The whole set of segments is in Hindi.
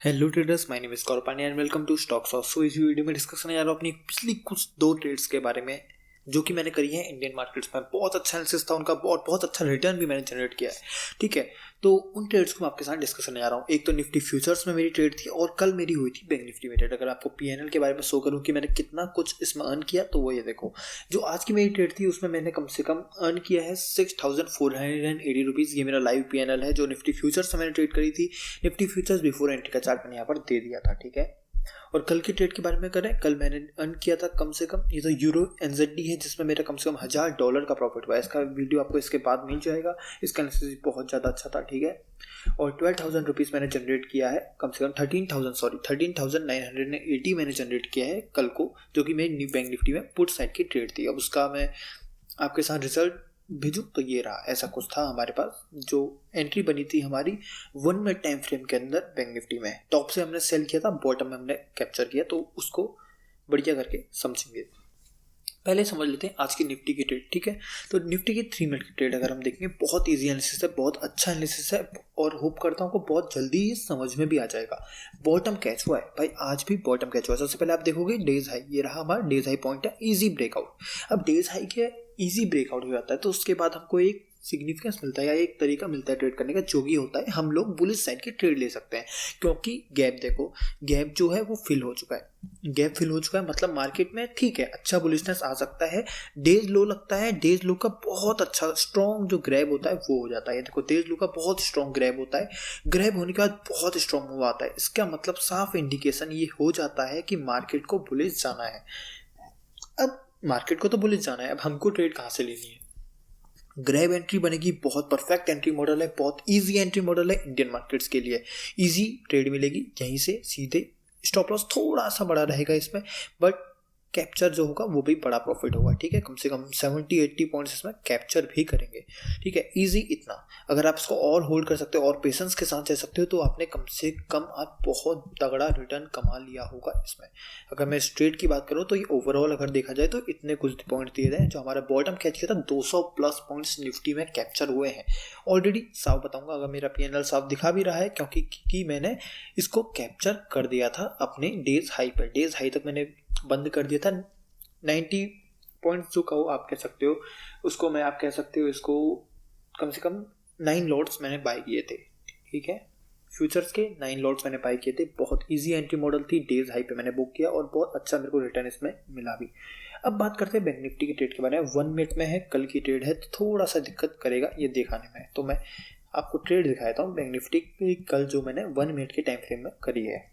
Hello traders, my name is Gaurav Pandya and welcome to stocks of. So इस वीडियो में डिस्कस करने जा रहा हूँ अपनी पिछली कुछ दो ट्रेड्स के बारे में जो कि मैंने करी है इंडियन मार्केट्स में। बहुत अच्छा एनालिसिस था उनका, बहुत अच्छा रिटर्न भी मैंने जनरेट किया है। ठीक है, तो उन ट्रेड्स को मैं आपके साथ डिस्कस करने जा रहा हूँ। एक तो निफ्टी फ्यूचर्स में मेरी ट्रेड थी और कल मेरी हुई थी बैंक निफ्टी में ट्रेड। अगर आपको पीएनएल के बारे में शो करूँ कि मैंने कितना कुछ इसमें अर्न किया तो वो ये देखो, जो आज की मेरी ट्रेड थी उसमें मैंने कम से कम अर्न किया है 6480 रुपीज़। ये मेरा लाइव पीएनएल है जो निफ्टी फ्यूचर्स से मैंने ट्रेड करी थी। निफ्टी फ्यूचर्स बिफोर एंट्री का चार्ट मैंने यहाँ पर दे दिया था। ठीक है, और कल की ट्रेड के बारे में करें, कल मैंने अर्न किया था कम से कम, ये तो यूरो एनजेडी है जिसमें मेरा कम से कम $1000 का प्रॉफिट हुआ है। इसका वीडियो आपको इसके बाद मिल जाएगा। इसका एनालिसिस बहुत ज़्यादा अच्छा था। ठीक है, और 12,000 रुपीज़ मैंने जनरेट किया है, कम से कम 13,980 मैंने जनरेट किया है कल को, जो कि मेरी बैंक निफ्टी में पुट साइड की ट्रेड थी। अब उसका मैं आपके साथ रिजल्ट भेजूँ तो ये रहा, ऐसा कुछ था हमारे पास। जो एंट्री बनी थी हमारी 1 मिनट टाइम फ्रेम के अंदर बैंक निफ्टी में, टॉप से हमने सेल किया था, बॉटम में हमने कैप्चर किया, तो उसको बढ़िया करके समझेंगे। पहले समझ लेते हैं आज की निफ्टी की ट्रेड। ठीक है, तो निफ्टी की 3 मिनट की ट्रेड अगर हम देखेंगे, बहुत ईजी एनालिसिस है, बहुत अच्छा एनालिसिस है और होप करता हूँ को बहुत जल्दी ही समझ में भी आ जाएगा। बॉटम कैच हुआ है भाई, आज भी बॉटम कैच हुआ है। सबसे पहले आप देखोगे डेज हाई, ये रहा हमारा डेज हाई पॉइंट है, इजी ब्रेकआउट। अब डेज हाई के इजी ब्रेकआउट हो जाता है तो उसके बाद हमको एक सिग्निफिकेंस मिलता है या एक तरीका मिलता है ट्रेड करने का, जो कि होता है हम लोग बुलिश साइड की ट्रेड ले सकते हैं। क्योंकि गैप देखो, गैप जो है वो फिल हो चुका है। गैप फिल हो चुका है मतलब मार्केट में ठीक है अच्छा बुलिशनेस आ सकता है। डेज लो लगता है, डेज लो का बहुत अच्छा स्ट्रॉन्ग जो ग्रैब होता है वो हो जाता है। देखो डेज लो का बहुत स्ट्रॉन्ग ग्रैब होता है, ग्रैब होने के बाद बहुत स्ट्रॉन्ग मूव आता है। इसका मतलब साफ इंडिकेशन ये हो जाता है कि मार्केट को बुलिश जाना है। अब मार्केट को तो बुलिश जाना है, अब हमको ट्रेड कहाँ से लेनी है? ग्रैब एंट्री बनेगी, बहुत परफेक्ट एंट्री मॉडल है, बहुत इजी एंट्री मॉडल है इंडियन मार्केट्स के लिए। इजी ट्रेड मिलेगी, यहीं से सीधे स्टॉप लॉस थोड़ा सा बड़ा रहेगा इसमें, बट कैप्चर जो होगा वो भी बड़ा प्रॉफिट होगा। ठीक है, कम से कम 70-80 पॉइंट्स इसमें कैप्चर भी करेंगे। ठीक है, इजी इतना। अगर आप इसको और होल्ड कर सकते हो और पेशेंस के साथ चल सकते हो तो आपने कम से कम आज बहुत तगड़ा रिटर्न कमा लिया होगा इसमें। अगर मैं स्ट्रेट की बात करूँ तो ये ओवरऑल अगर देखा जाए तो इतने कुछ पॉइंट दिए गए। जो हमारा बॉटम कैच किया था 200 प्लस पॉइंट्स निफ्टी में कैप्चर हुए हैं ऑलरेडी। साफ बताऊंगा, अगर मेरा पीएनएल साफ दिखा भी रहा है क्योंकि मैंने इसको कैप्चर कर दिया था अपने डेज हाई पर। डेज हाई तक मैंने बंद कर दिया था 90 पॉइंट्स जो कहो आप कह सकते हो उसको, मैं आप कह सकते हो इसको कम से कम 9 लॉट्स मैंने बाय किए थे। ठीक है, फ्यूचर्स के 9 लॉट्स मैंने बाय किए थे। बहुत इजी एंट्री मॉडल थी, डेज हाई पे मैंने बुक किया और बहुत अच्छा मेरे को रिटर्न इसमें मिला भी। अब बात करते हैं बैंक निफ्टी की ट्रेड के बारे में। 1 मिनट में है, कल की ट्रेड है तो थोड़ा सा दिक्कत करेगा ये दिखाने में, तो मैं आपको ट्रेड दिखाता हूँ बैंक निफ्टी की कल जो मैंने 1 मिनट के टाइम फ्रेम में करी है।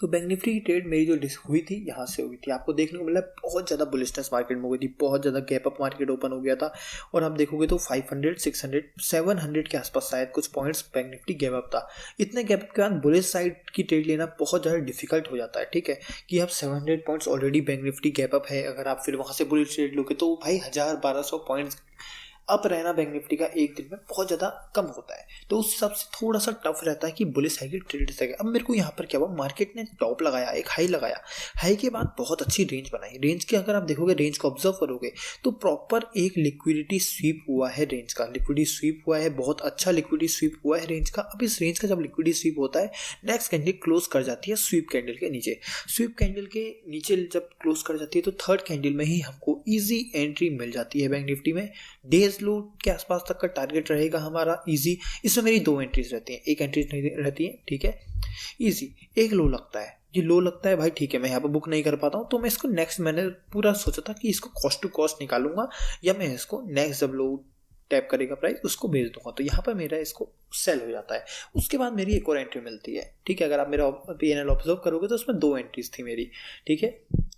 तो बैंक निफ्टी की ट्रेड मेरी जो हुई थी यहाँ से हुई थी, आपको देखने को मिला बहुत ज़्यादा बुलिशनेस मार्केट में हो गई थी, बहुत ज़्यादा गैप अप मार्केट ओपन हो गया था। और आप देखोगे तो 500, 600, 700 के आसपास शायद कुछ points bank Nifty gap up था। इतने गैप अप के बाद बुलिश साइड की ट्रेड लेना बहुत ज़्यादा डिफिकल्ट हो जाता है। ठीक है, कि आप 700 points already bank Nifty gap up है, अगर आप फिर वहाँ से बुलिश ट्रेड लोगे तो भाई 1000-1200 पॉइंट्स अप रहना बैंक निफ्टी का एक दिन में बहुत ज़्यादा कम होता है। तो उस हिसाब से थोड़ा सा टफ रहता है कि बुलिश हाई की ट्रेड सके। अब मेरे को यहाँ पर क्या हुआ, मार्केट ने टॉप लगाया, एक हाई लगाया, हाई के बाद बहुत अच्छी रेंज बनाई। रेंज के अगर आप देखोगे, रेंज को ऑब्जर्व करोगे तो प्रॉपर एक लिक्विडिटी स्वीप हुआ है, रेंज का लिक्विडिटी स्वीप हुआ है, बहुत अच्छा लिक्विडिटी स्वीप हुआ है रेंज का। अब इस रेंज का जब लिक्विडिटी स्वीप होता है, नेक्स्ट कैंडल क्लोज कर जाती है स्वीप कैंडल के नीचे। स्वीप कैंडल के नीचे जब क्लोज कर जाती है तो थर्ड कैंडल में ही हमको ईजी एंट्री मिल जाती है बैंक निफ्टी में। डेज लो के आसपास तक का टारगेट रहेगा हमारा इजी। इसमें मेरी 2 एंट्रीज रहती हैं, एक एंट्रीज नहीं रहती है। ठीक है, इजी। एक लो लगता है, ये लो लगता है भाई, ठीक है मैं यहाँ पर बुक नहीं कर पाता हूँ तो मैं इसको नेक्स्ट, मैंने पूरा सोचा था कि इसको कॉस्ट टू कॉस्ट निकालूंगा या मैं इसको नेक्स्ट जब लो टैप करेगा प्राइस उसको भेज दूंगा, तो यहाँ पर मेरा इसको सेल हो जाता है। उसके बाद मेरी एक और एंट्री मिलती है। ठीक है, अगर आप मेरा पीएनएल ऑब्जर्व करोगे तो उसमें 2 एंट्रीज थी मेरी। ठीक है,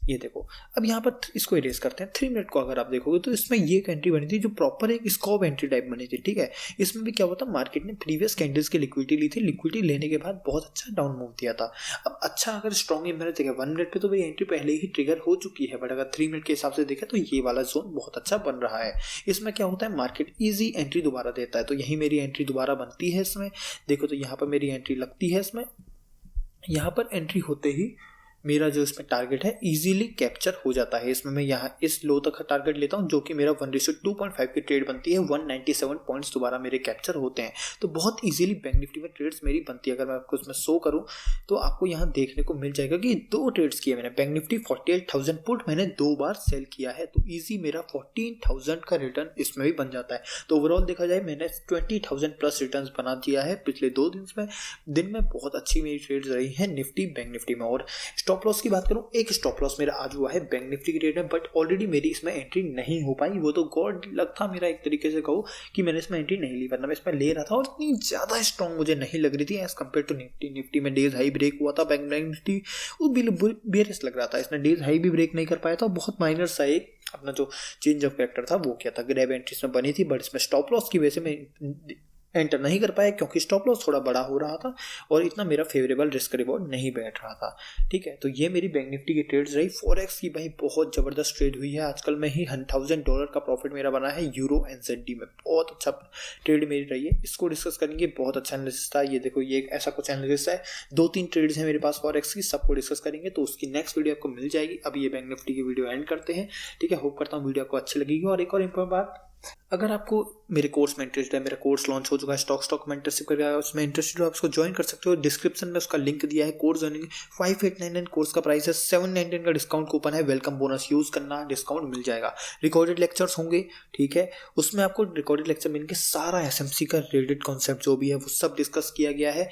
ये देखो। अब यहाँ पर इसको इरेज करते हैं। 3 मिनट को अगर आप देखोगे तो इसमें ये एक एंट्री बनी थी जो प्रॉपर एक स्कॉप एंट्री टाइप बनी थी। ठीक है, इसमें भी क्या हुआ था, मार्केट ने प्रीवियस कैंडल्स की लिक्विडिटी ली थी, लिक्विडिटी लेने के बाद बहुत अच्छा डाउन मूव दिया था। अब अच्छा अगर स्ट्रॉन्ग मैंने देखा 1 मिनट पे तो भाई एंट्री पहले ही ट्रिगर हो चुकी है, बट अगर 3 मिनट के हिसाब से देखा तो ये वाला जोन बहुत अच्छा बन रहा है। इसमें क्या होता है, मार्केट ईजी एंट्री दोबारा देता है, तो यही मेरी एंट्री दोबारा बनती है इसमें। देखो तो यहाँ पर मेरी एंट्री लगती है इसमें, यहाँ पर एंट्री होते ही मेरा जो इसमें टारगेट है इजीली कैप्चर हो जाता है। इसमें मैं यहाँ इस लो तक का टारगेट लेता हूँ जो कि मेरा 1:2.5 की ट्रेड बनती है, 197 पॉइंट्स दोबारा मेरे कैप्चर होते हैं। तो बहुत इजीली बैंक निफ्टी में ट्रेड्स मेरी बनती है। अगर मैं आपको इसमें शो करूँ तो आपको यहाँ देखने को मिल जाएगा कि 2 ट्रेड्स किए मैंने। बैंक निफ्टी 48,000 पुट मैंने 2 बार सेल किया है, तो ईजी मेरा 14,000 का रिटर्न इसमें भी बन जाता है। तो ओवरऑल देखा जाए मैंने 20,000 प्लस रिटर्न बना दिया है पिछले 2 दिन में। बहुत अच्छी मेरी ट्रेड्स रही है निफ्टी बैंक निफ्टी में। और स्टॉप लॉस की बात करूं, एक स्टॉप लॉस मेरा आज हुआ है बैंक निफ्टी की ट्रेड में, बट ऑलरेडी मेरी इसमें एंट्री नहीं हो पाई। वो तो गॉड लक था मेरा, एक तरीके से कहो कि मैंने इसमें एंट्री नहीं ली, वरना मैं इसमें ले रहा था और इतनी ज़्यादा स्ट्रॉन्ग मुझे नहीं लग रही थी एज कम्पेयर टू निफ्टी में डेज हाई ब्रेक हुआ था। बैंक निफ्टी वो बेरियस लग रहा था, इसने डेज हाई भी ब्रेक नहीं कर पाया था। बहुत माइनर सा एक अपना जो चेंज ऑफ कैरेक्टर था वो क्या था, ग्रैब एंट्री में बनी थी, बट इसमें स्टॉप लॉस की वजह से मैं एंटर नहीं कर पाया क्योंकि स्टॉप लॉस थोड़ा बड़ा हो रहा था और इतना मेरा फेवरेबल रिस्क रिवॉर्ड नहीं बैठ रहा था। ठीक है, तो ये मेरी बैंक निफ्टी की ट्रेड्स रही। फॉरेक्स की भाई बहुत ज़बरदस्त ट्रेड हुई है। आजकल में ही $1,000 का प्रॉफिट मेरा बना है यूरो NZD में। बहुत अच्छा ट्रेड मेरी रही है, इसको डिस्कस करेंगे। बहुत अच्छा एनालिसिस था ये, देखो ये एक ऐसा कुछ एनालिसिस है। 2-3 ट्रेड्स हैं मेरे पास फॉरेक्स की, सबको डिस्कस करेंगे, तो उसकी नेक्स्ट वीडियो आपको मिल जाएगी। अब ये बैंक निफ्टी की वीडियो एंड करते हैं। ठीक है, होप करता हूँ वीडियो आपको अच्छी लगेगी। और एक और इम्पोर्टेंट बात, अगर आपको मेरे कोर्स में इंटरेस्ट है, मेरा कोर्स लॉन्च हो चुका है स्टॉक मेंटरशिप करके, उसमें इंटरेस्टेड हो आप उसको ज्वाइन कर सकते हो। डिस्क्रिप्शन में उसका लिंक दिया है कोर्स ज्वाइनिंग। 5899 कोर्स का प्राइस है, 799 का डिस्काउंट कूपन है, वेलकम बोनस यूज करना, डिस्काउंट मिल जाएगा। रिकॉर्डेड लेक्चर्स होंगे, ठीक है, उसमें आपको रिकॉर्डेड लेक्चर मिल के सारा SMC का रिलेटेड कॉन्सेप्ट जो भी है वो सब डिस्कस किया गया है।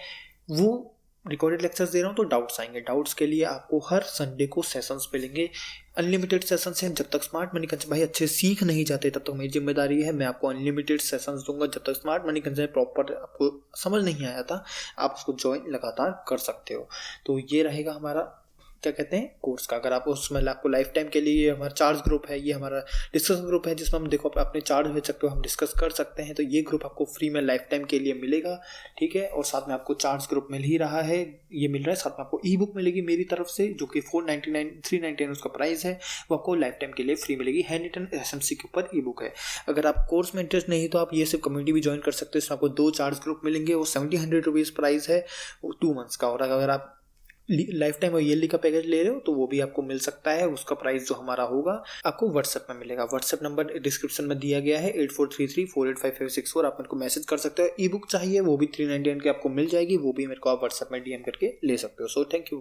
वो रिकॉर्डेड लेक्चर्स दे रहा हूँ तो डाउट्स आएंगे, डाउट्स के लिए आपको हर संडे को सेशंस मिलेंगे। अनलिमिटेड सेशंस हैं। जब तक स्मार्ट मनी कंसेप्ट भाई अच्छे सीख नहीं जाते तब तक मेरी जिम्मेदारी है, मैं आपको अनलिमिटेड सेशंस दूंगा। जब तक स्मार्ट मनी कंसेप्ट प्रॉपर आपको समझ नहीं आया था, आप उसको ज्वाइन लगातार कर सकते हो। तो ये रहेगा हमारा क्या कहते हैं कोर्स का। अगर आप उसमें आपको लाइफ टाइम के लिए हमारा चार्ज ग्रुप है, ये हमारा डिस्कशन ग्रुप है जिसमें हम देखो अपने चार्ज भेज सकते हो, हम डिस्कस कर सकते हैं। तो ये ग्रुप आपको फ्री में लाइफ टाइम के लिए मिलेगा। ठीक है, और साथ में आपको चार्ज ग्रुप मिल ही रहा है, ये मिल रहा है। साथ में आपको ई बुक मिलेगी मेरी तरफ से जो कि 399 उसका प्राइस है, वो आपको लाइफ टाइम के लिए फ्री मिलेगी। हैंड रिटन SMC के ऊपर ई बुक है। अगर आप कोर्स में इंटरेस्ट नहीं तो आप ये सिर्फ कम्युनिटी भी ज्वाइन कर सकते हैं। इसमें आपको 2 चार्ज ग्रुप मिलेंगे, वो 1700 रुपीज़ प्राइस है, वो 2 मंथ्स का। और अगर आप लाइफ टाइम और ईयरली का पैकेज ले रहे हो तो वो भी आपको मिल सकता है। उसका प्राइस जो हमारा होगा आपको व्हाट्सएप में मिलेगा। व्हाट्सएप नंबर डिस्क्रिप्शन में दिया गया है 8433485564। आप मेरे को मैसेज कर सकते हो। ई बुक चाहिए वो भी 399 की आपको मिल जाएगी, वो भी मेरे को आप व्हाट्सएप में DM करके ले सकते हो। So thank you.